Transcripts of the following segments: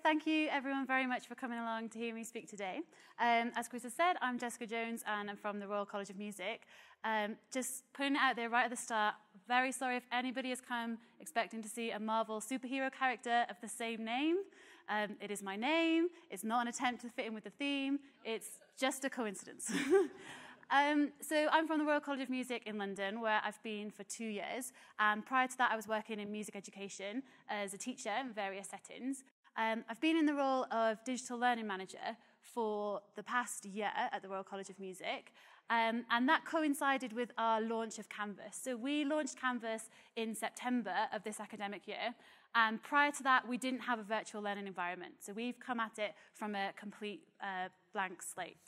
thank you everyone very much for coming along to hear me speak today. As Chris has said, I'm Jessica Jones and I'm from the Royal College of Music. Just putting it out there right at the start, very sorry if anybody has come expecting to see a Marvel superhero character of the same name. It is my name, it's not an attempt to fit in with the theme, it's just a coincidence. So I'm from the Royal College of Music in London, where I've been for 2 years. And prior to that, I was working in music education as a teacher in various settings. I've been in the role of digital learning manager for the past year at the Royal College of Music. And that coincided with our launch of Canvas. So we launched Canvas in September of this academic year. And prior to that, we didn't have a virtual learning environment. So we've come at it from a complete blank slate.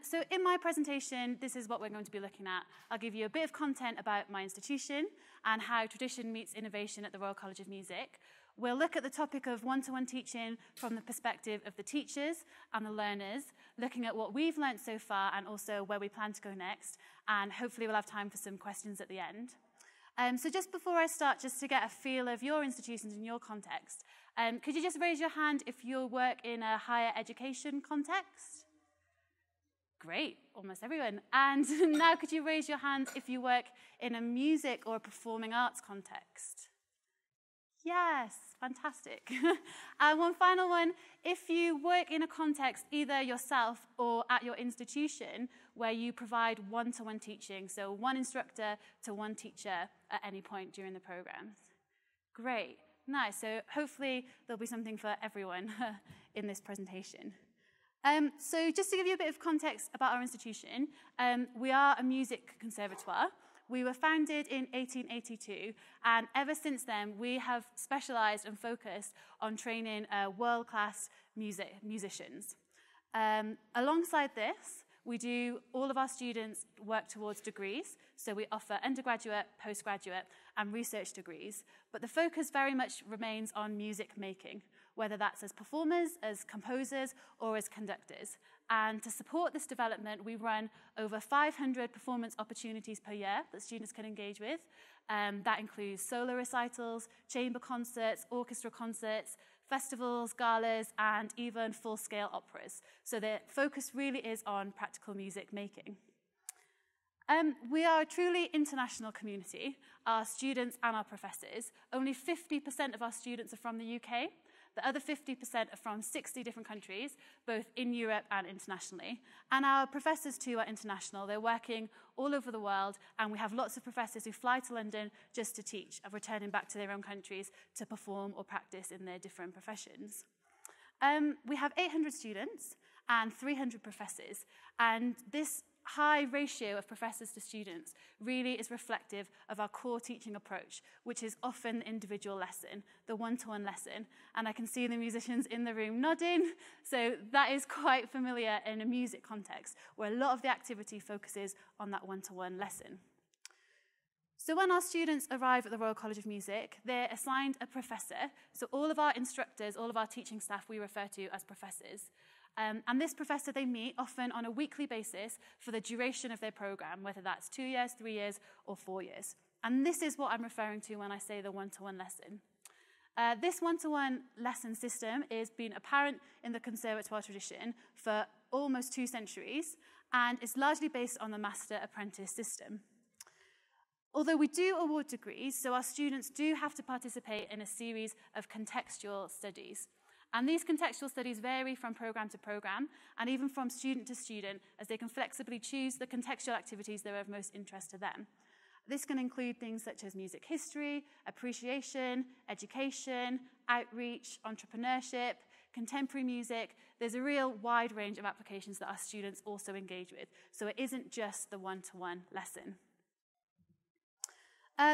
So in my presentation, this is what we're going to be looking at. I'll give you a bit of content about my institution and how tradition meets innovation at the Royal College of Music. We'll look at the topic of one-to-one teaching from the perspective of the teachers and the learners, looking at what we've learnt so far and also where we plan to go next. And hopefully we'll have time for some questions at the end. So just before I start, just to get a feel of your institutions and your context, could you just raise your hand if you work in a higher education context? Great, almost everyone. And now could you raise your hand if you work in a music or a performing arts context? Yes, fantastic. And one final one, if you work in a context either yourself or at your institution where you provide one-to-one teaching, so one instructor to one teacher at any point during the programs. Great, nice. So hopefully there'll be something for everyone in this presentation. So just to give you a bit of context about our institution, we are a music conservatoire. We were founded in 1882, and ever since then, we have specialized and focused on training world-class musicians. Alongside this, all of our students work towards degrees, so we offer undergraduate, postgraduate, and research degrees, but the focus very much remains on music making, whether that's as performers, as composers, or as conductors. And to support this development, we run over 500 performance opportunities per year that students can engage with. That includes solo recitals, chamber concerts, orchestra concerts, festivals, galas, and even full-scale operas. So the focus really is on practical music making. We are a truly international community, our students and our professors. Only 50% of our students are from the UK. The other 50% are from 60 different countries, both in Europe and internationally. And our professors, too, are international. They're working all over the world, and we have lots of professors who fly to London just to teach, of returning back to their own countries to perform or practice in their different professions. We have 800 students and 300 professors, and this high ratio of professors to students really is reflective of our core teaching approach, which is often the individual lesson, the one-to-one lesson. And I can see the musicians in the room nodding, so that is quite familiar in a music context, where a lot of the activity focuses on that one-to-one lesson. So when our students arrive at the Royal College of Music, they're assigned a professor. So all of our instructors, all of our teaching staff, we refer to as professors. And this professor they meet often on a weekly basis for the duration of their program, whether that's 2 years, 3 years, or 4 years. And this is what I'm referring to when I say the one-to-one lesson. This one-to-one lesson system has been apparent in the conservatoire tradition for almost 2 centuries, and it's largely based on the master-apprentice system. Although we do award degrees, so our students do have to participate in a series of contextual studies. And these contextual studies vary from program to program and even from student to student, as they can flexibly choose the contextual activities that are of most interest to them. This can include things such as music history, appreciation, education, outreach, entrepreneurship, contemporary music. There's a real wide range of applications that our students also engage with. So it isn't just the one-to-one lesson.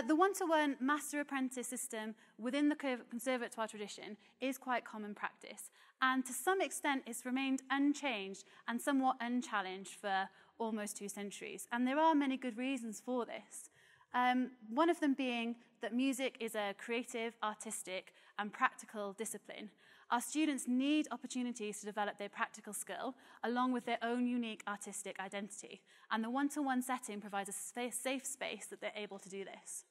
The one-to-one master-apprentice system within the conservatoire tradition is quite common practice. And to some extent, it's remained unchanged and somewhat unchallenged for almost 2 centuries. And there are many good reasons for this. One of them being that music is a creative, artistic, and practical discipline. Our students need opportunities to develop their practical skill along with their own unique artistic identity. And the one-to-one setting provides a safe space that they're able to do this.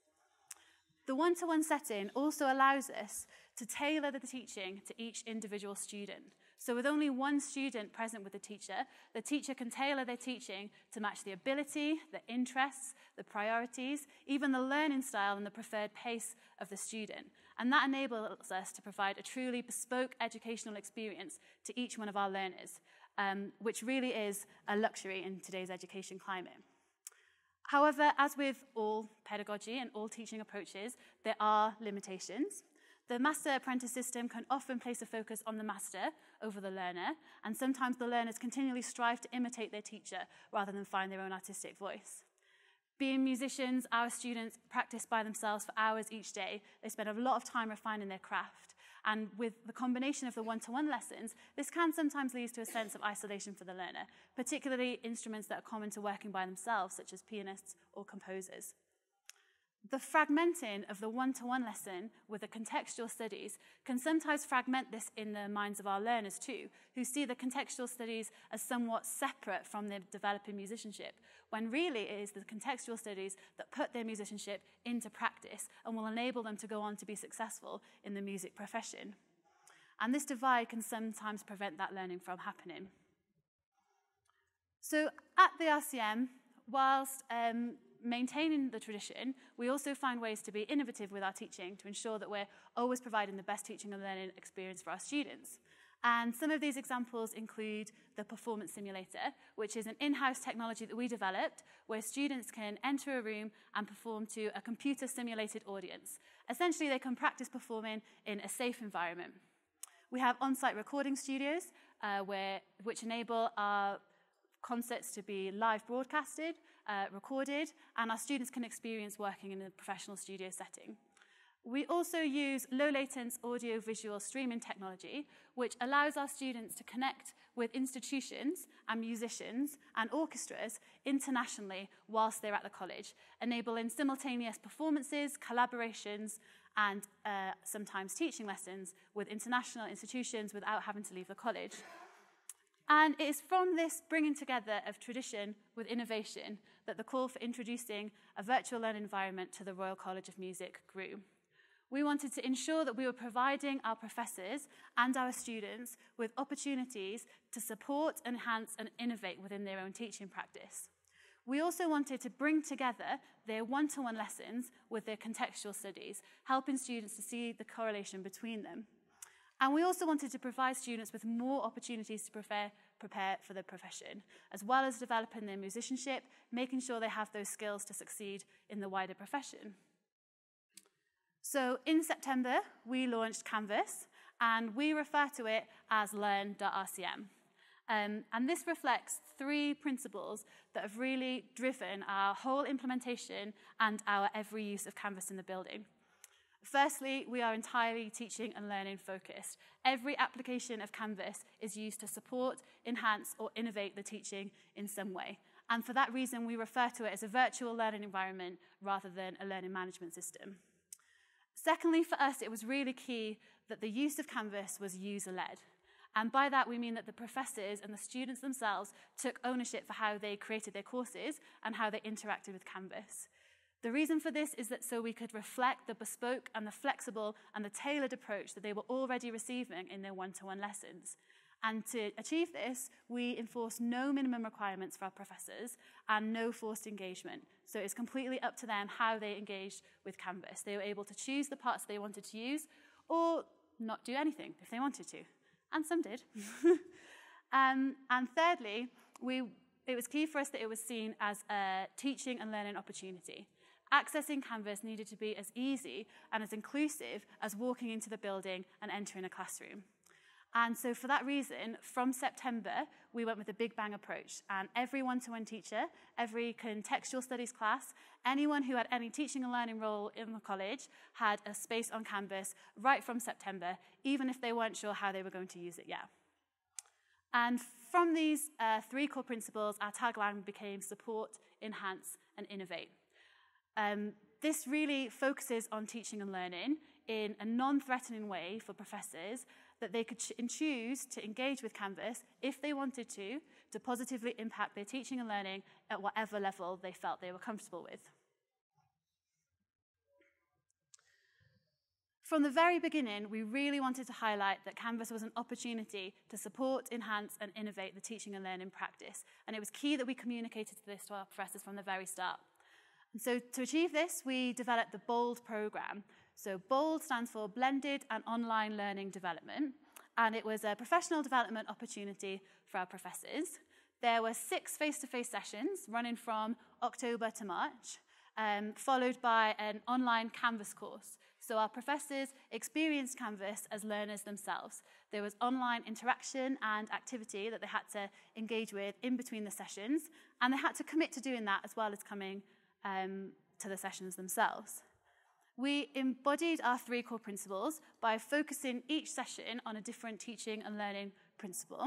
The one-to-one setting also allows us to tailor the teaching to each individual student. So with only one student present with the teacher can tailor their teaching to match the ability, the interests, the priorities, even the learning style and the preferred pace of the student. And that enables us to provide a truly bespoke educational experience to each one of our learners, which really is a luxury in today's education climate. However, as with all pedagogy and all teaching approaches, there are limitations. The master-apprentice system can often place a focus on the master over the learner, and sometimes the learners continually strive to imitate their teacher rather than find their own artistic voice. Being musicians, our students practice by themselves for hours each day. They spend a lot of time refining their craft. And with the combination of the one-to-one lessons, this can sometimes lead to a sense of isolation for the learner, particularly instruments that are common to working by themselves, such as pianists or composers. The fragmenting of the one-to-one lesson with the contextual studies can sometimes fragment this in the minds of our learners too, who see the contextual studies as somewhat separate from their developing musicianship, when really it is the contextual studies that put their musicianship into practice and will enable them to go on to be successful in the music profession. And this divide can sometimes prevent that learning from happening. So at the RCM, whilst maintaining the tradition, we also find ways to be innovative with our teaching to ensure that we're always providing the best teaching and learning experience for our students. And some of these examples include the Performance Simulator, which is an in-house technology that we developed where students can enter a room and perform to a computer-simulated audience. Essentially, they can practice performing in a safe environment. We have on-site recording studios which enable our concerts to be live broadcasted, recorded, and our students can experience working in a professional studio setting. We also use low-latency audio-visual streaming technology, which allows our students to connect with institutions and musicians and orchestras internationally whilst they're at the college, enabling simultaneous performances, collaborations, and sometimes teaching lessons with international institutions without having to leave the college. And it is from this bringing together of tradition with innovation that the call for introducing a virtual learning environment to the Royal College of Music grew. We wanted to ensure that we were providing our professors and our students with opportunities to support, enhance, and innovate within their own teaching practice. We also wanted to bring together their one-to-one lessons with their contextual studies, helping students to see the correlation between them. And we also wanted to provide students with more opportunities to prepare for the profession, as well as developing their musicianship, making sure they have those skills to succeed in the wider profession. So in September, we launched Canvas, and we refer to it as learn.rcm. And this reflects 3 principles that have really driven our whole implementation and our every use of Canvas in the building. Firstly, we are entirely teaching and learning focused. Every application of Canvas is used to support, enhance, or innovate the teaching in some way. And for that reason, we refer to it as a virtual learning environment rather than a learning management system. Secondly, for us, it was really key that the use of Canvas was user-led. And by that, we mean that the professors and the students themselves took ownership for how they created their courses and how they interacted with Canvas. The reason for this is that so we could reflect the bespoke and the flexible and the tailored approach that they were already receiving in their one-to-one lessons. And to achieve this, we enforce no minimum requirements for our professors and no forced engagement. So it's completely up to them how they engaged with Canvas. They were able to choose the parts they wanted to use or not do anything if they wanted to. And some did. And thirdly, it was key for us that it was seen as a teaching and learning opportunity. Accessing Canvas needed to be as easy and as inclusive as walking into the building and entering a classroom. And so for that reason, from September, we went with a big bang approach. And every one-to-one teacher, every contextual studies class, anyone who had any teaching and learning role in the college had a space on Canvas right from September, even if they weren't sure how they were going to use it yet. And from these 3 core principles, our tagline became support, enhance, and innovate. This really focuses on teaching and learning in a non-threatening way for professors that they could choose to engage with Canvas if they wanted to positively impact their teaching and learning at whatever level they felt they were comfortable with. From the very beginning, we really wanted to highlight that Canvas was an opportunity to support, enhance, and innovate the teaching and learning practice. And it was key that we communicated this to our professors from the very start. And so to achieve this, we developed the BOLD program. So BOLD stands for Blended and Online Learning Development. And it was a professional development opportunity for our professors. There were 6 face-to-face sessions running from October to March, followed by an online Canvas course. So our professors experienced Canvas as learners themselves. There was online interaction and activity that they had to engage with in between the sessions, and they had to commit to doing that as well as coming to the sessions themselves. We embodied our 3 core principles by focusing each session on a different teaching and learning principle,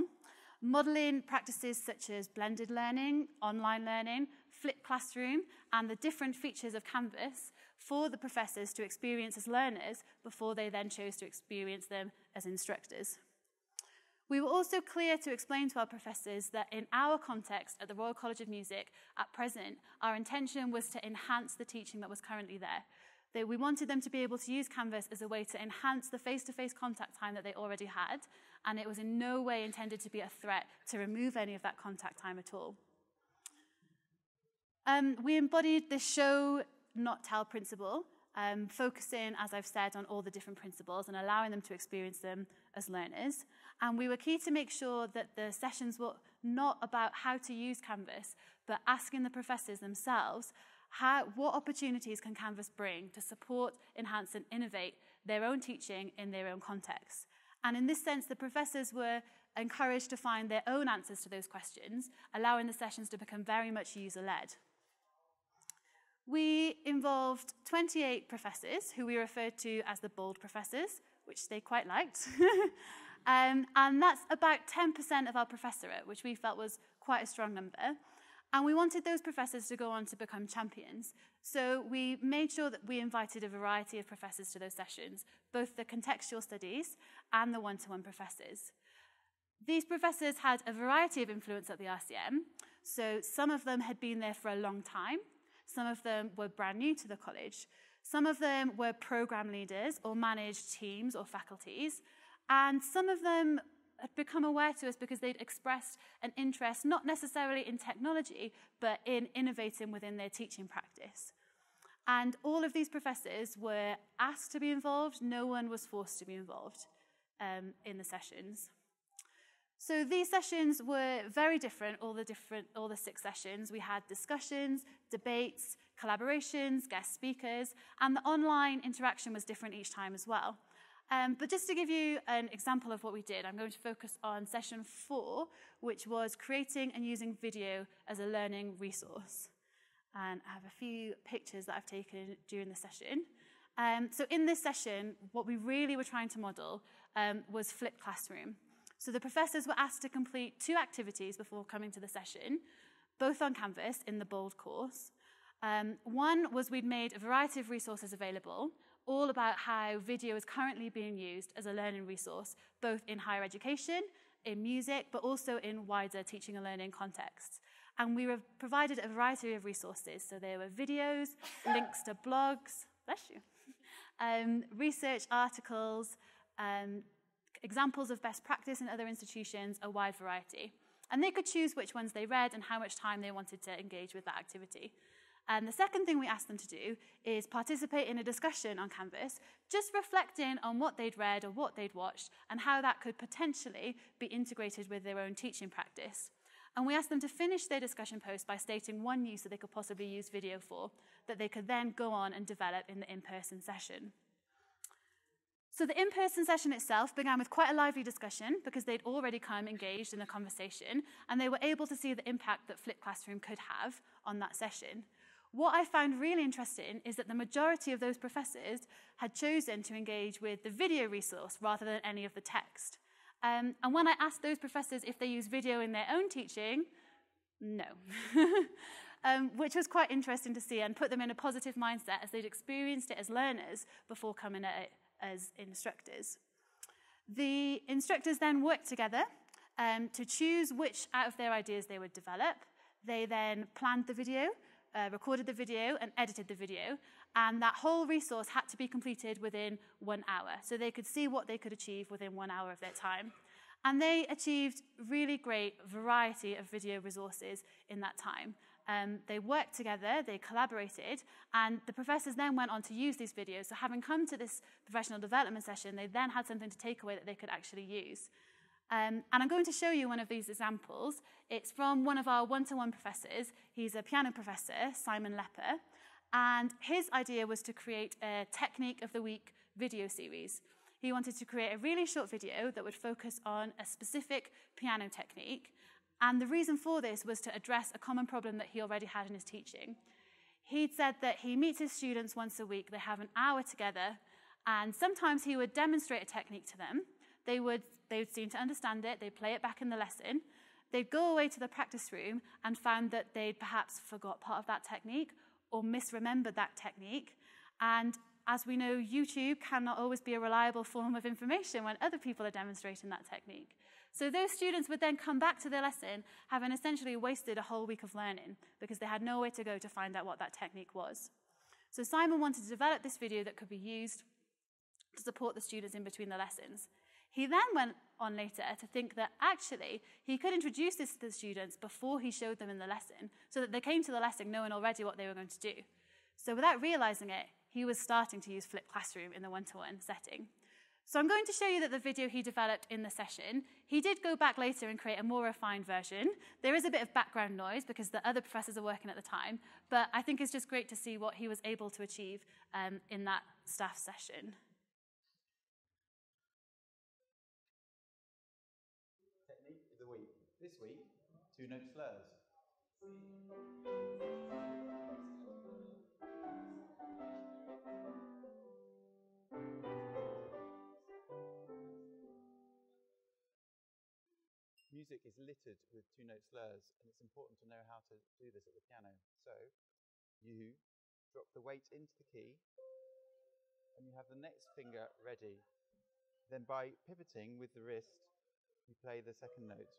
modeling practices such as blended learning, online learning, flipped classroom, and the different features of Canvas for the professors to experience as learners before they then chose to experience them as instructors. We were also clear to explain to our professors that in our context at the Royal College of Music at present, our intention was to enhance the teaching that was currently there. That we wanted them to be able to use Canvas as a way to enhance the face-to-face contact time that they already had, and it was in no way intended to be a threat to remove any of that contact time at all. We embodied the show, not tell principle, focusing, as I've said, on all the different principles and allowing them to experience them as learners. And we were key to make sure that the sessions were not about how to use Canvas, but asking the professors themselves, what opportunities can Canvas bring to support, enhance, and innovate their own teaching in their own context? And in this sense, the professors were encouraged to find their own answers to those questions, allowing the sessions to become very much user-led. We involved 28 professors, who we referred to as the BOLD professors, which they quite liked. And that's about 10% of our professorate, which we felt was quite a strong number. And we wanted those professors to go on to become champions. So we made sure that we invited a variety of professors to those sessions, both the contextual studies and the one-to-one professors. These professors had a variety of influence at the RCM. So some of them had been there for a long time. Some of them were brand new to the college. Some of them were program leaders or managed teams or faculties. And some of them had become aware to us because they'd expressed an interest, not necessarily in technology, but in innovating within their teaching practice. And all of these professors were asked to be involved. No one was forced to be involved in the sessions. So these sessions were very different, all the 6 sessions. We had discussions, debates, collaborations, guest speakers, and the online interaction was different each time as well. But just to give you an example of what we did, I'm going to focus on session 4, which was creating and using video as a learning resource. And I have a few pictures that I've taken during the session. So in this session, what we really were trying to model was flipped classroom. So the professors were asked to complete 2 activities before coming to the session, both on Canvas in the BOLD course. One was we'd made a variety of resources available, all about how video is currently being used as a learning resource, both in higher education, in music, but also in wider teaching and learning contexts. And we provided a variety of resources. So there were videos, links to blogs, bless you, research articles, examples of best practice in other institutions, a wide variety. And they could choose which ones they read and how much time they wanted to engage with that activity. And the second thing we asked them to do is participate in a discussion on Canvas, just reflecting on what they'd read or what they'd watched and how that could potentially be integrated with their own teaching practice. And we asked them to finish their discussion post by stating one use that they could possibly use video for, that they could then go on and develop in the in-person session. So the in-person session itself began with quite a lively discussion because they'd already come engaged in a conversation and they were able to see the impact that flipped classroom could have on that session. What I found really interesting is that the majority of those professors had chosen to engage with the video resource rather than any of the text. And when I asked those professors if they use video in their own teaching, no. Which was quite interesting to see and put them in a positive mindset as they'd experienced it as learners before coming at it as instructors. The instructors then worked together to choose which out of their ideas they would develop. They then planned the video, recorded the video and edited the video, and that whole resource had to be completed within 1 hour, so they could see what they could achieve within 1 hour of their time. And they achieved really great variety of video resources in that time. They worked together, they collaborated, and the professors then went on to use these videos. So having come to this professional development session, they then had something to take away that they could actually use. And I'm going to show you one of these examples. It's from one of our one-to-one professors. He's a piano professor, Simon Lepper, and his idea was to create a Technique of the Week video series. He wanted to create a really short video that would focus on a specific piano technique, and the reason for this was to address a common problem that he already had in his teaching. He'd said that he meets his students once a week, they have an hour together, and sometimes he would demonstrate a technique to them. They would seem to understand it, they'd play it back in the lesson, they'd go away to the practice room and found that they'd perhaps forgot part of that technique or misremembered that technique. And as we know, YouTube cannot always be a reliable form of information when other people are demonstrating that technique. So those students would then come back to their lesson having essentially wasted a whole week of learning because they had nowhere to go to find out what that technique was. So Simon wanted to develop this video that could be used to support the students in between the lessons. He then went on later to think that actually he could introduce this to the students before he showed them in the lesson so that they came to the lesson knowing already what they were going to do. So without realizing it, he was starting to use flipped classroom in the one-to-one setting. So I'm going to show you that the video he developed in the session, he did go back later and create a more refined version. There is a bit of background noise because the other professors are working at the time, but I think it's just great to see what he was able to achieve in that staff session. Technique of the week. This week, two-note slurs. Music is littered with two-note slurs, and it's important to know how to do this at the piano. So, you drop the weight into the key, and you have the next finger ready. Then by pivoting with the wrist, you play the second note.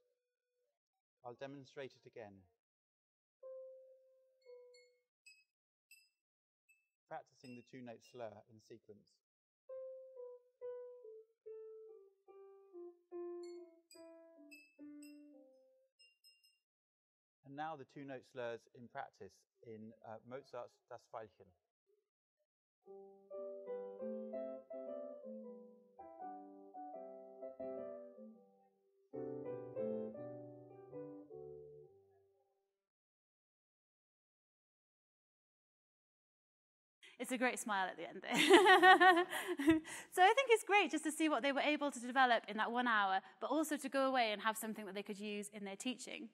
I'll demonstrate it again. Practicing the two-note slur in sequence. And now the two-note slurs in practice in Mozart's Das Veilchen. It's a great smile at the end there. So I think it's great just to see what they were able to develop in that 1 hour, but also to go away and have something that they could use in their teaching.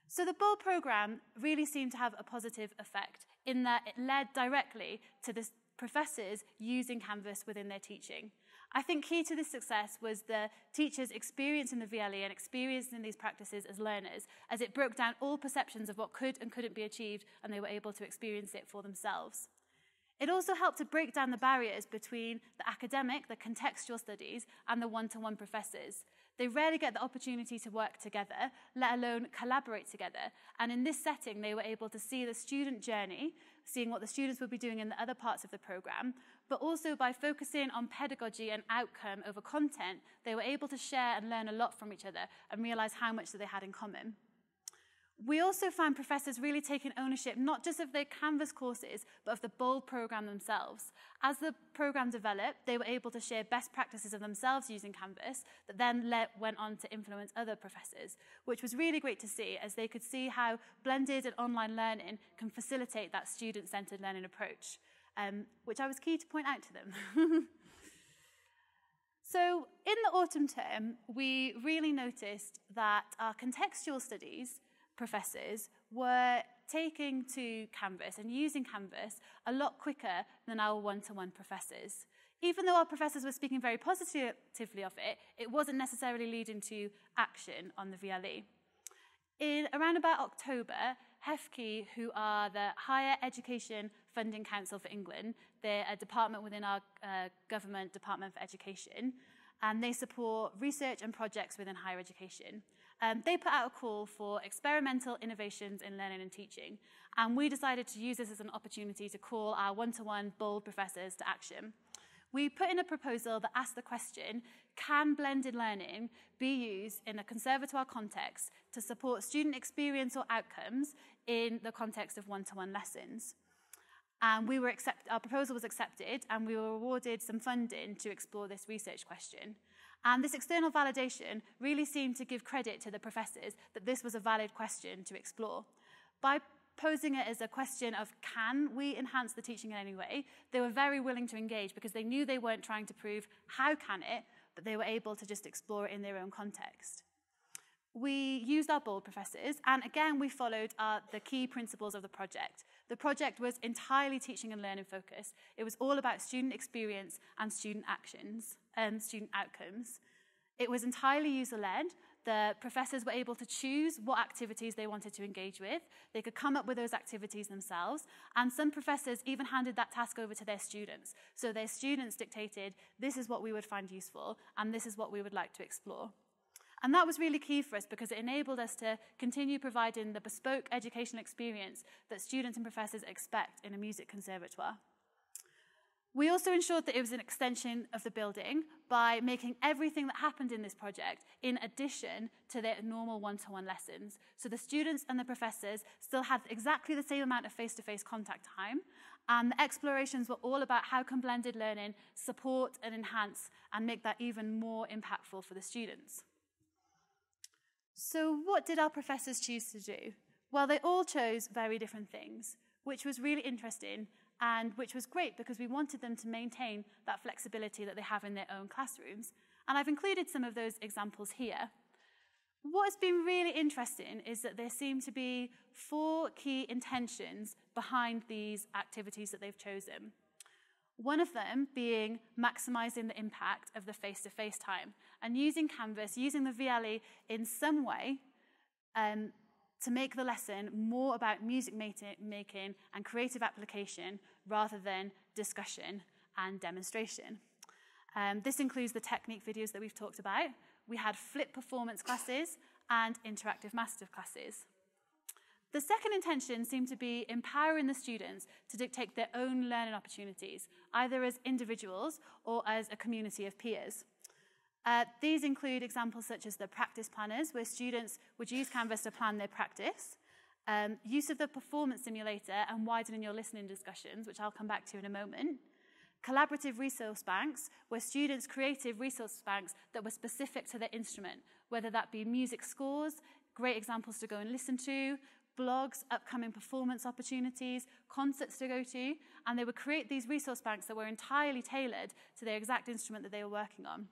So the BOLD program really seemed to have a positive effect in that it led directly to the professors using Canvas within their teaching. I think key to this success was the teachers experiencing the VLE and experiencing these practices as learners, as it broke down all perceptions of what could and couldn't be achieved, and they were able to experience it for themselves. It also helped to break down the barriers between the academic, the contextual studies, and the one-to-one professors. They rarely get the opportunity to work together, let alone collaborate together. And in this setting, they were able to see the student journey, seeing what the students would be doing in the other parts of the program, but also by focusing on pedagogy and outcome over content, they were able to share and learn a lot from each other and realize how much that they had in common. We also found professors really taking ownership, not just of their Canvas courses, but of the BOLD program themselves. As the program developed, they were able to share best practices of themselves using Canvas that then went on to influence other professors, which was really great to see, as they could see how blended and online learning can facilitate that student-centered learning approach, which I was keen to point out to them. So in the autumn term, we really noticed that our contextual studies professors were taking to Canvas and using Canvas a lot quicker than our one-to-one professors. Even though our professors were speaking very positively of it, it wasn't necessarily leading to action on the VLE. In around about October, HEFCE, who are the Higher Education Funding Council for England, they're a department within our government Department for Education, and they support research and projects within higher education. they put out a call for experimental innovations in learning and teaching. And we decided to use this as an opportunity to call our one-to-one bold professors to action. We put in a proposal that asked the question, can blended learning be used in a conservatoire context to support student experience or outcomes in the context of one-to-one lessons? And our proposal was accepted, and we were awarded some funding to explore this research question. And this external validation really seemed to give credit to the professors that this was a valid question to explore. By posing it as a question of, can we enhance the teaching in any way, they were very willing to engage because they knew they weren't trying to prove how can it, but they were able to just explore it in their own context. We used our bold professors, and again, we followed the key principles of the project. The project was entirely teaching and learning focused. It was all about student experience and student actions and student outcomes. It was entirely user-led. The professors were able to choose what activities they wanted to engage with. They could come up with those activities themselves, and some professors even handed that task over to their students. So their students dictated, this is what we would find useful, and this is what we would like to explore. And that was really key for us because it enabled us to continue providing the bespoke educational experience that students and professors expect in a music conservatoire. We also ensured that it was an extension of the building by making everything that happened in this project in addition to their normal one-to-one lessons. So the students and the professors still had exactly the same amount of face-to-face contact time, and the explorations were all about how can blended learning support and enhance and make that even more impactful for the students. So what did our professors choose to do? Well, they all chose very different things, which was really interesting and which was great because we wanted them to maintain that flexibility that they have in their own classrooms. And I've included some of those examples here. What's been really interesting is that there seem to be 4 key intentions behind these activities that they've chosen. One of them being maximizing the impact of the face-to-face time and using Canvas, using the VLE in some way to make the lesson more about music making and creative application rather than discussion and demonstration. This includes the technique videos that we've talked about. We had flip performance classes and interactive master classes. The second intention seemed to be empowering the students to dictate their own learning opportunities, either as individuals or as a community of peers. These include examples such as the practice planners, where students would use Canvas to plan their practice, use of the performance simulator and widening your listening discussions, which I'll come back to in a moment, collaborative resource banks, where students created resource banks that were specific to their instrument, whether that be music scores, great examples to go and listen to, blogs, upcoming performance opportunities, concerts to go to, and they would create these resource banks that were entirely tailored to their exact instrument that they were working on.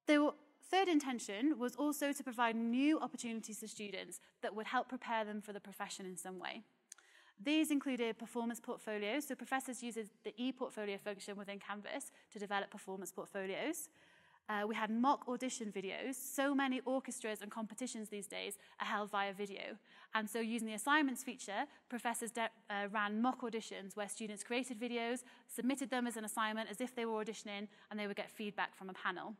The third intention was also to provide new opportunities to students that would help prepare them for the profession in some way. These included performance portfolios, so professors used the e-portfolio function within Canvas to develop performance portfolios. We had mock audition videos. So many orchestras and competitions these days are held via video. And so using the assignments feature, professors ran mock auditions where students created videos, submitted them as an assignment as if they were auditioning, and they would get feedback from a panel.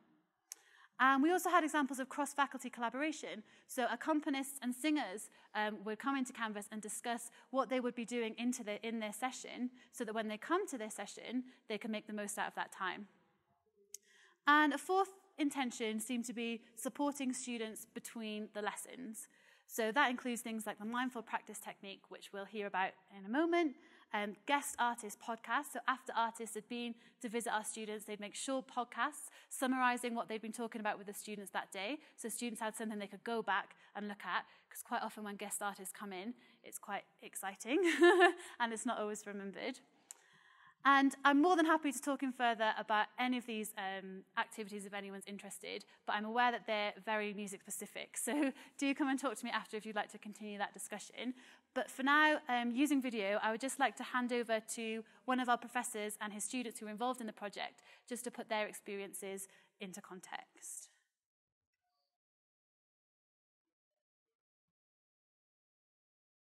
And we also had examples of cross-faculty collaboration. So accompanists and singers would come into Canvas and discuss what they would be doing in their session so that when they come to their session, they can make the most out of that time. And a fourth intention seemed to be supporting students between the lessons. So that includes things like the mindful practice technique, which we'll hear about in a moment, guest artist podcasts. So after artists had been to visit our students, they'd make short podcasts summarizing what they'd been talking about with the students that day. So students had something they could go back and look at, because quite often when guest artists come in, it's quite exciting and it's not always remembered. And I'm more than happy to talk in further about any of these activities if anyone's interested, but I'm aware that they're very music specific. So do come and talk to me after if you'd like to continue that discussion. But for now, using video, I would just like to hand over to one of our professors and his students who were involved in the project, just to put their experiences into context.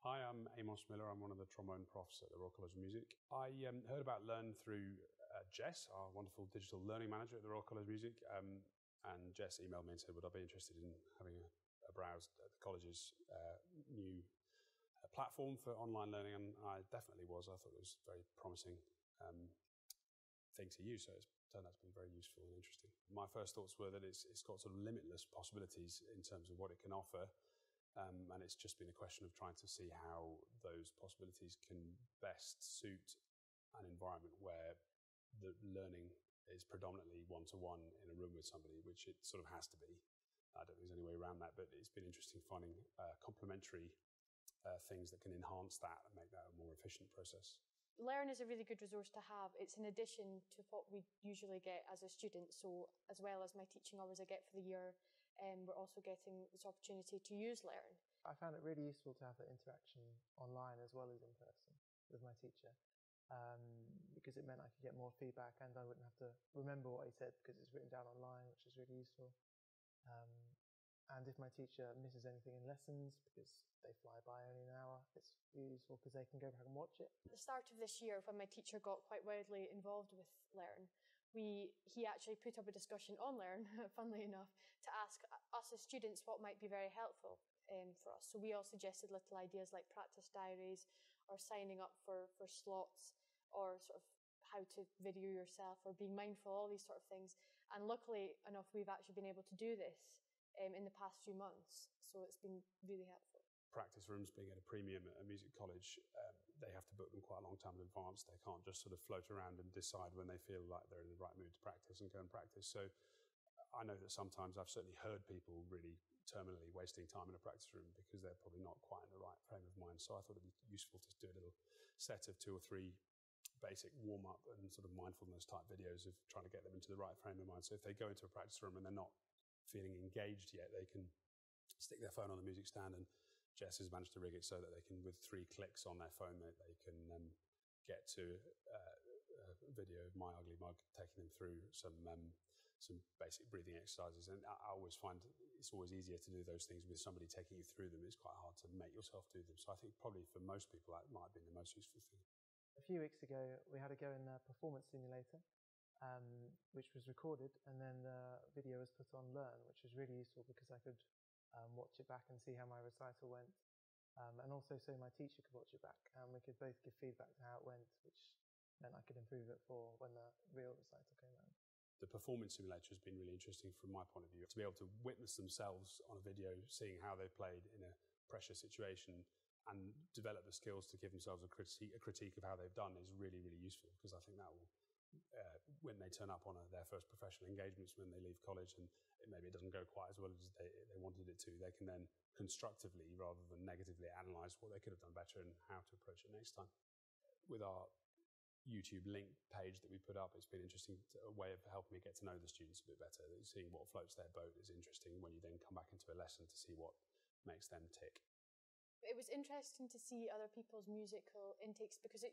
Hi, I'm Amos Miller. I'm one of the trombone profs at the Royal College of Music. I heard about Learn through Jess, our wonderful digital learning manager at the Royal College of Music, and Jess emailed me and said, would I be interested in having a browse at the college's new platform for online learning, and I definitely was. I thought it was a very promising thing to use, so it's turned out to be very useful and interesting. My first thoughts were that it's got sort of limitless possibilities in terms of what it can offer, and it's just been a question of trying to see how those possibilities can best suit an environment where the learning is predominantly one-to-one in a room with somebody, which it sort of has to be. I don't think there's any way around that, but it's been interesting finding complementary things that can enhance that and make that a more efficient process. Learn is a really good resource to have. It's in addition to what we usually get as a student. So as well as my teaching hours I get for the year, we're also getting this opportunity to use Learn. I found it really useful to have the interaction online as well as in person with my teacher, because it meant I could get more feedback and I wouldn't have to remember what he said because it's written down online, which is really useful. And if my teacher misses anything in lessons, because they fly by only an hour, it's really useful because they can go back and watch it. At the start of this year, when my teacher got quite widely involved with Learn, he actually put up a discussion on Learn, funnily enough, to ask us as students what might be very helpful for us. So we all suggested little ideas like practice diaries or signing up for slots or sort of how to video yourself or being mindful, all these sort of things. And luckily enough, we've actually been able to do this in the past few months. So it's been really helpful. Practice rooms being at a premium at a music college, they have to book them quite a long time in advance. They can't just sort of float around and decide when they feel like they're in the right mood to practice and go and practice. So I know that sometimes I've certainly heard people really terminally wasting time in a practice room because they're probably not quite in the right frame of mind. So I thought it'd be useful to do a little set of 2 or 3 basic warm-up and sort of mindfulness type videos of trying to get them into the right frame of mind. So if they go into a practice room and they're not feeling engaged yet, they can stick their phone on the music stand, and Jess has managed to rig it so that they can, with 3 clicks on their phone, they can get to a video of My Ugly Mug taking them through some basic breathing exercises. And I always find it's always easier to do those things with somebody taking you through them. It's quite hard to make yourself do them. So I think probably for most people that might have been the most useful thing. A few weeks ago, we had a go in the performance simulator, which was recorded, and then the video was put on Learn, which was really useful because I could watch it back and see how my recital went, and also so my teacher could watch it back, and we could both give feedback to how it went, which meant I could improve it for when the real recital came around. The performance simulator has been really interesting from my point of view. To be able to witness themselves on a video, seeing how they played in a pressure situation and develop the skills to give themselves a critique of how they've done is really, really useful, because I think that will, when they turn up on their first professional engagements when they leave college and maybe it doesn't go quite as well as they wanted it to, they can then constructively rather than negatively analyse what they could have done better and how to approach it next time. With our YouTube link page that we put up, it's been interesting, a way of helping me get to know the students a bit better. Seeing what floats their boat is interesting when you then come back into a lesson to see what makes them tick. It was interesting to see other people's musical intakes because it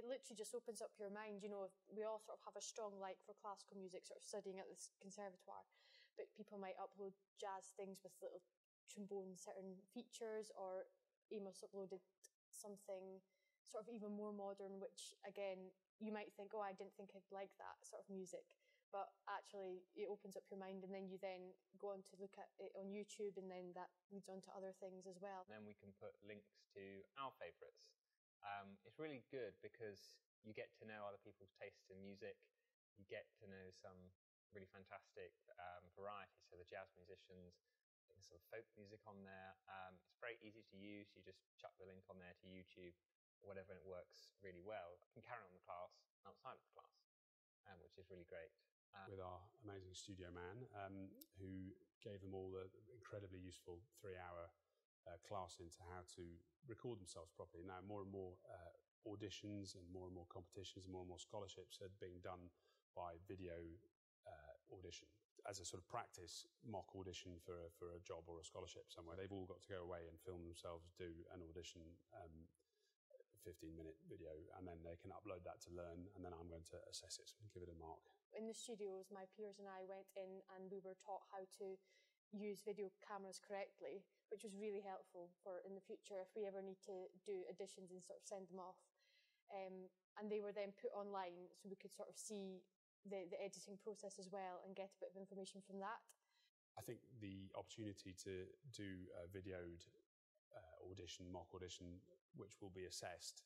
literally just opens up your mind. You know, we all sort of have a strong like for classical music, sort of studying at this conservatoire, but people might upload jazz things with little trombone certain features, or Amos uploaded something sort of even more modern, which again, you might think, oh, I didn't think I'd like that sort of music. But actually, it opens up your mind, and then you then go on to look at it on YouTube, and then that leads on to other things as well. And then we can put links to our favourites. It's really good because you get to know other people's tastes in music. You get to know some really fantastic variety. So the jazz musicians, there's some folk music on there. It's very easy to use. You just chuck the link on there to YouTube or whatever, and it works really well. You can carry on the class outside of the class, which is really great. With our amazing studio man, who gave them all the incredibly useful 3-hour class into how to record themselves properly. Now, more and more auditions and more competitions and more scholarships are being done by video audition as a sort of practice mock audition for a job or a scholarship somewhere. They've all got to go away and film themselves do an audition 15-minute video, and then they can upload that to Learn, and then I'm going to assess it and give it a mark. In the studios, my peers and I went in and we were taught how to use video cameras correctly, which was really helpful for in the future if we ever need to do auditions and sort of send them off. And they were then put online so we could sort of see the editing process as well and get a bit of information from that. I think the opportunity to do a videoed audition, mock audition, which will be assessed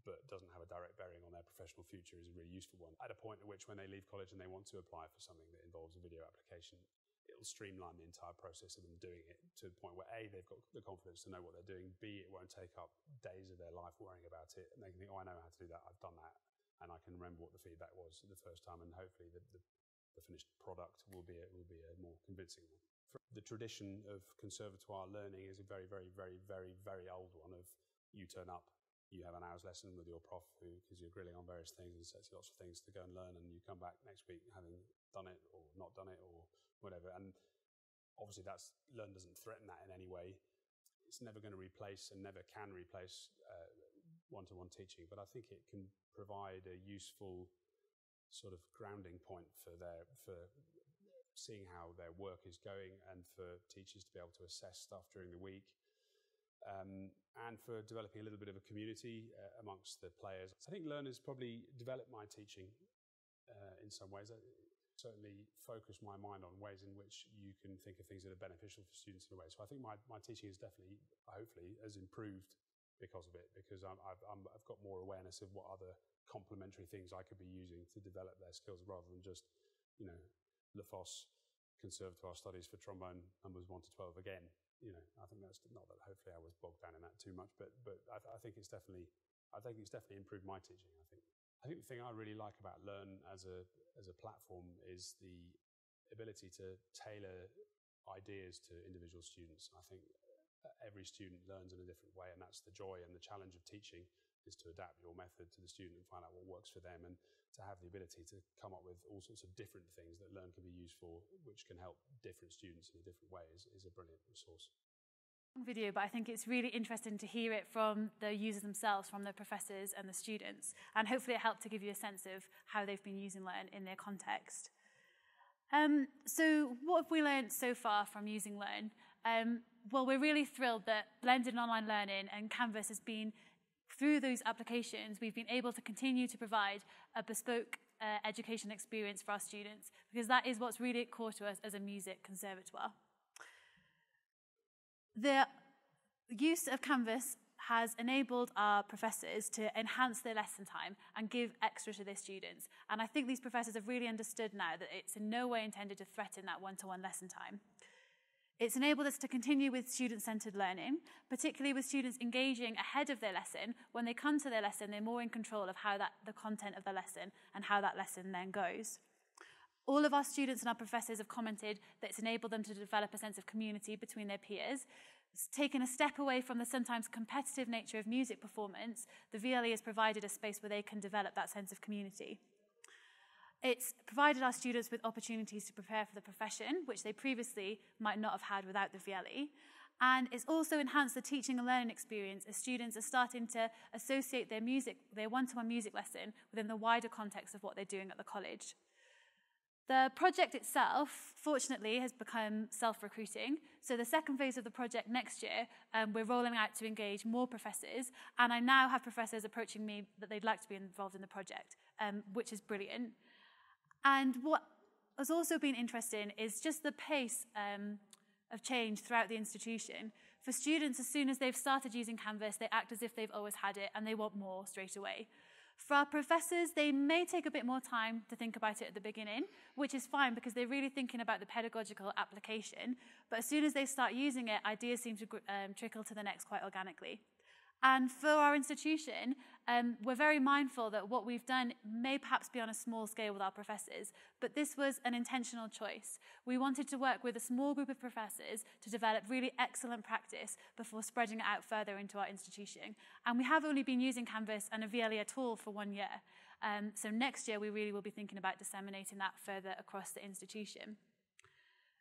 but doesn't have a direct bearing on their professional future, is a really useful one. At a point at which when they leave college and they want to apply for something that involves a video application, it'll streamline the entire process of them doing it to the point where A, they've got the confidence to know what they're doing, B, it won't take up days of their life worrying about it, and they can think, oh, I know how to do that, I've done that, and I can remember what the feedback was the first time, and hopefully the finished product will be a more convincing one. The tradition of conservatoire learning is a very, very, very, very, very old one of you turn up, you have an hour's lesson with your prof because you're grilling on various things and sets you lots of things to go and learn, and you come back next week having done it or not done it or whatever. And obviously learn doesn't threaten that in any way. It's never going to replace and never can replace one-to-one teaching, but I think it can provide a useful sort of grounding point for seeing how their work is going, and for teachers to be able to assess stuff during the week. And for developing a little bit of a community amongst the players. I think learners probably developed my teaching in some ways. It certainly focused my mind on ways in which you can think of things that are beneficial for students in a way. So I think my teaching is definitely, hopefully, has improved because of it, because I've got more awareness of what other complementary things I could be using to develop their skills, rather than just, you know, LaFosse conservatoire studies for trombone numbers 1 to 12 again. You know, I think that's not that. Hopefully, I was bogged down in that too much, but I think it's definitely improved my teaching. I think the thing I really like about Learn as a platform is the ability to tailor ideas to individual students. I think every student learns in a different way, and that's the joy and the challenge of teaching, is to adapt your method to the student and find out what works for them, and to have the ability to come up with all sorts of different things that Learn can be used for, which can help different students in a different way, is a brilliant resource. Video, but I think it's really interesting to hear it from the users themselves, from the professors and the students, and hopefully it helped to give you a sense of how they've been using Learn in their context. So what have we learned so far from using Learn? Well, we're really thrilled that blended online learning and Canvas has been, through those applications, we've been able to continue to provide a bespoke education experience for our students, because that is what's really core to us as a music conservatoire. The use of Canvas has enabled our professors to enhance their lesson time and give extra to their students. And I think these professors have really understood now that it's in no way intended to threaten that one-to-one lesson time. It's enabled us to continue with student-centered learning, particularly with students engaging ahead of their lesson. When they come to their lesson, they're more in control of how the content of the lesson and how that lesson then goes. All of our students and our professors have commented that it's enabled them to develop a sense of community between their peers. It's taken a step away from the sometimes competitive nature of music performance. The VLE has provided a space where they can develop that sense of community. It's provided our students with opportunities to prepare for the profession, which they previously might not have had without the VLE. And it's also enhanced the teaching and learning experience as students are starting to associate their one-to-one music lesson within the wider context of what they're doing at the college. The project itself, fortunately, has become self-recruiting. So the second phase of the project next year, we're rolling out to engage more professors. And I now have professors approaching me that they'd like to be involved in the project, which is brilliant. And what has also been interesting is just the pace of change throughout the institution. For students, as soon as they've started using Canvas, they act as if they've always had it and they want more straight away. For our professors, they may take a bit more time to think about it at the beginning, which is fine because they're really thinking about the pedagogical application. But as soon as they start using it, ideas seem to trickle to the next quite organically. And for our institution, we're very mindful that what we've done may perhaps be on a small scale with our professors, but this was an intentional choice. We wanted to work with a small group of professors to develop really excellent practice before spreading it out further into our institution. And we have only been using Canvas and a VLE at all for 1 year. So next year, we really will be thinking about disseminating that further across the institution.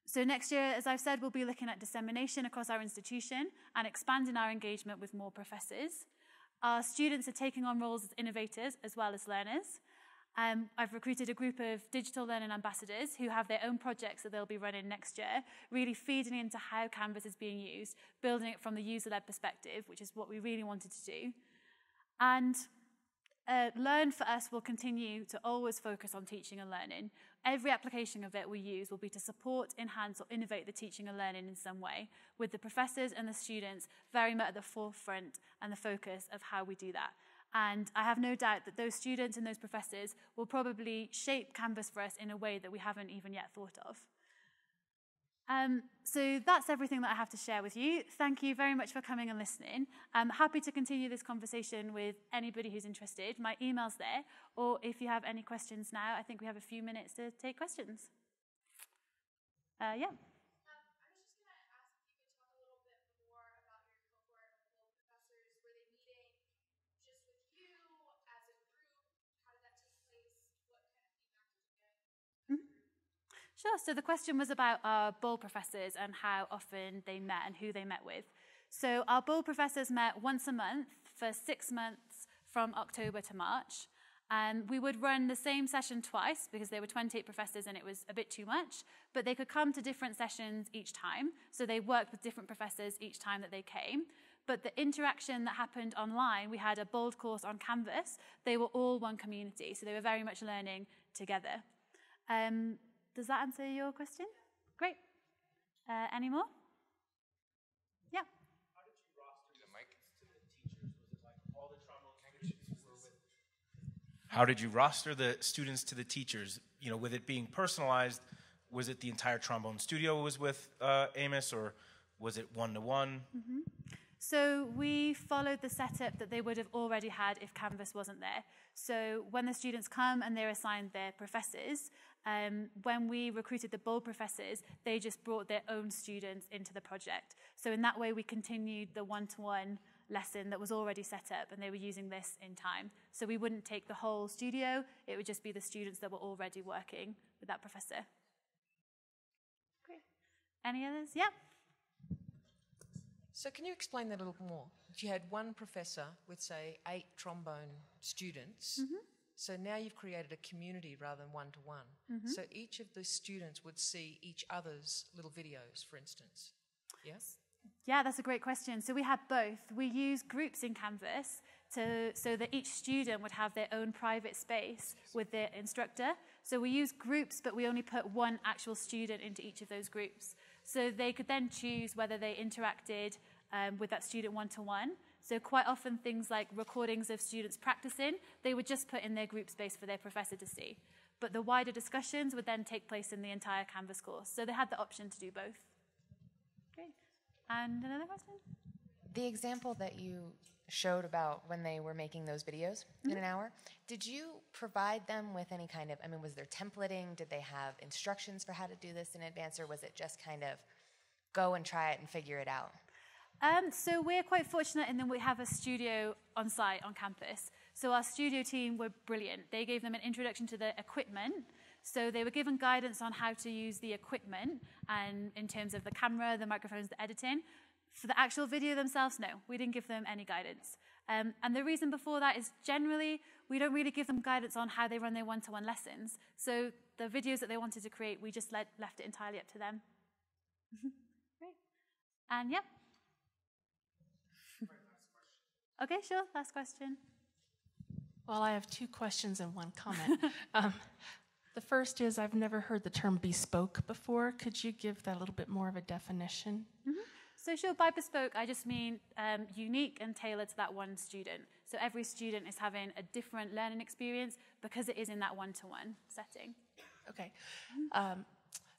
So next year, as I've said, we'll be looking at dissemination across our institution and expanding our engagement with more professors. Our students are taking on roles as innovators as well as learners. I've recruited a group of digital learning ambassadors who have their own projects that they'll be running next year, really feeding into how Canvas is being used, building it from the user-led perspective, which is what we really wanted to do. And Learn for us will continue to always focus on teaching and learning. Every application of it we use will be to support, enhance, or innovate the teaching and learning in some way, with the professors and the students very much at the forefront and the focus of how we do that. And I have no doubt that those students and those professors will probably shape Canvas for us in a way that we haven't even yet thought of. So that's everything that I have to share with you. Thank you very much for coming and listening. I'm happy to continue this conversation with anybody who's interested. My email's there, or if you have any questions now, I think we have a few minutes to take questions. Yeah. I was just going to ask if you could talk a little bit more about your cohort of full professors. Were they meeting just with you as a group? How did that take place? What kind of feedback did you get? Sure. So the question was about our BULL professors and how often they met and who they met with. So our BULL professors met once a month for 6 months from October to March. And we would run the same session twice because there were 28 professors and it was a bit too much, but they could come to different sessions each time. So they worked with different professors each time that they came. But the interaction that happened online, we had a BULL course on Canvas. They were all one community, so they were very much learning together. Does that answer your question? Great. Any more? Yeah. How did you roster the mic to the teachers? Was it like all the trombone students were with? How did you roster the students to the teachers? You know, with it being personalized, was it the entire trombone studio was with Amos, or was it one-to-one? Mm-hmm. So we followed the setup that they would have already had if Canvas wasn't there. So when the students come and they're assigned their professors, when we recruited the BULL professors, they just brought their own students into the project. So in that way, we continued the one-to-one lesson that was already set up, and they were using this in time. So we wouldn't take the whole studio. It would just be the students that were already working with that professor. Great. Any others? Yeah. So can you explain that a little more? If you had one professor with, say, 8 trombone students, so now you've created a community rather than one-to-one. So each of the students would see each other's little videos, for instance. Yes? Yeah, that's a great question. So we had both. We use groups in Canvas so that each student would have their own private space with their instructor. So we use groups, but we only put one actual student into each of those groups. So they could then choose whether they interacted with that student one-to-one. So quite often things like recordings of students practicing, they would just put in their group space for their professor to see. But the wider discussions would then take place in the entire Canvas course. So they had the option to do both. Great. And another question? The example that you showed about when they were making those videos in an hour, did you provide them with any kind of, I mean, was there templating? Did they have instructions for how to do this in advance, or was it just kind of go and try it and figure it out? So we're quite fortunate in that we have a studio on site on campus. So our studio team were brilliant. They gave them an introduction to the equipment. So they were given guidance on how to use the equipment, and in terms of the camera, the microphones, the editing. For the actual video themselves, no, we didn't give them any guidance. And the reason before that is generally we don't really give them guidance on how they run their one-to-one lessons. So the videos that they wanted to create, we just left it entirely up to them. Great. And yep. Okay, sure, last question. Well, I have 2 questions and 1 comment. The first is, I've never heard the term bespoke before. Could you give that a little bit more of a definition? So sure, by bespoke, I just mean unique and tailored to that one student. So every student is having a different learning experience because it is in that one-to-one setting. Okay.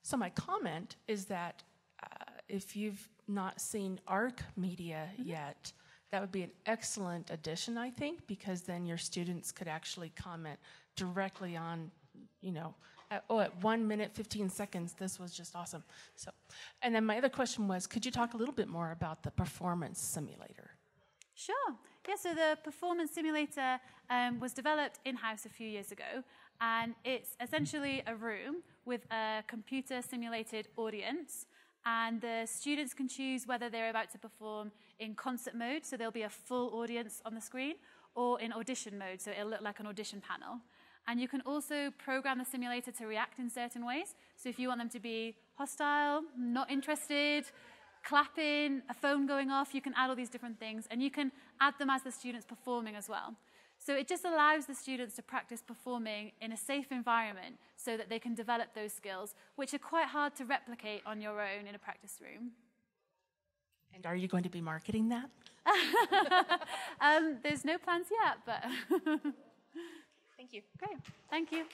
So my comment is that if you've not seen ARC media yet, that would be an excellent addition, I think, because then your students could actually comment directly on, you know, at 1 minute, 15 seconds, this was just awesome. So, and then my other question was, could you talk a little bit more about the performance simulator? Sure. Yeah, so the performance simulator was developed in-house a few years ago, and it's essentially a room with a computer-simulated audience, and the students can choose whether they're about to perform in concert mode, so there'll be a full audience on the screen, or in audition mode, so it'll look like an audition panel. And you can also program the simulator to react in certain ways. So if you want them to be hostile, not interested, clapping, a phone going off, you can add all these different things. And you can add them as the student's performing as well. So it just allows the students to practice performing in a safe environment so that they can develop those skills, which are quite hard to replicate on your own in a practice room. And are you going to be marketing that? There's no plans yet, but... Thank you. Great. Thank you.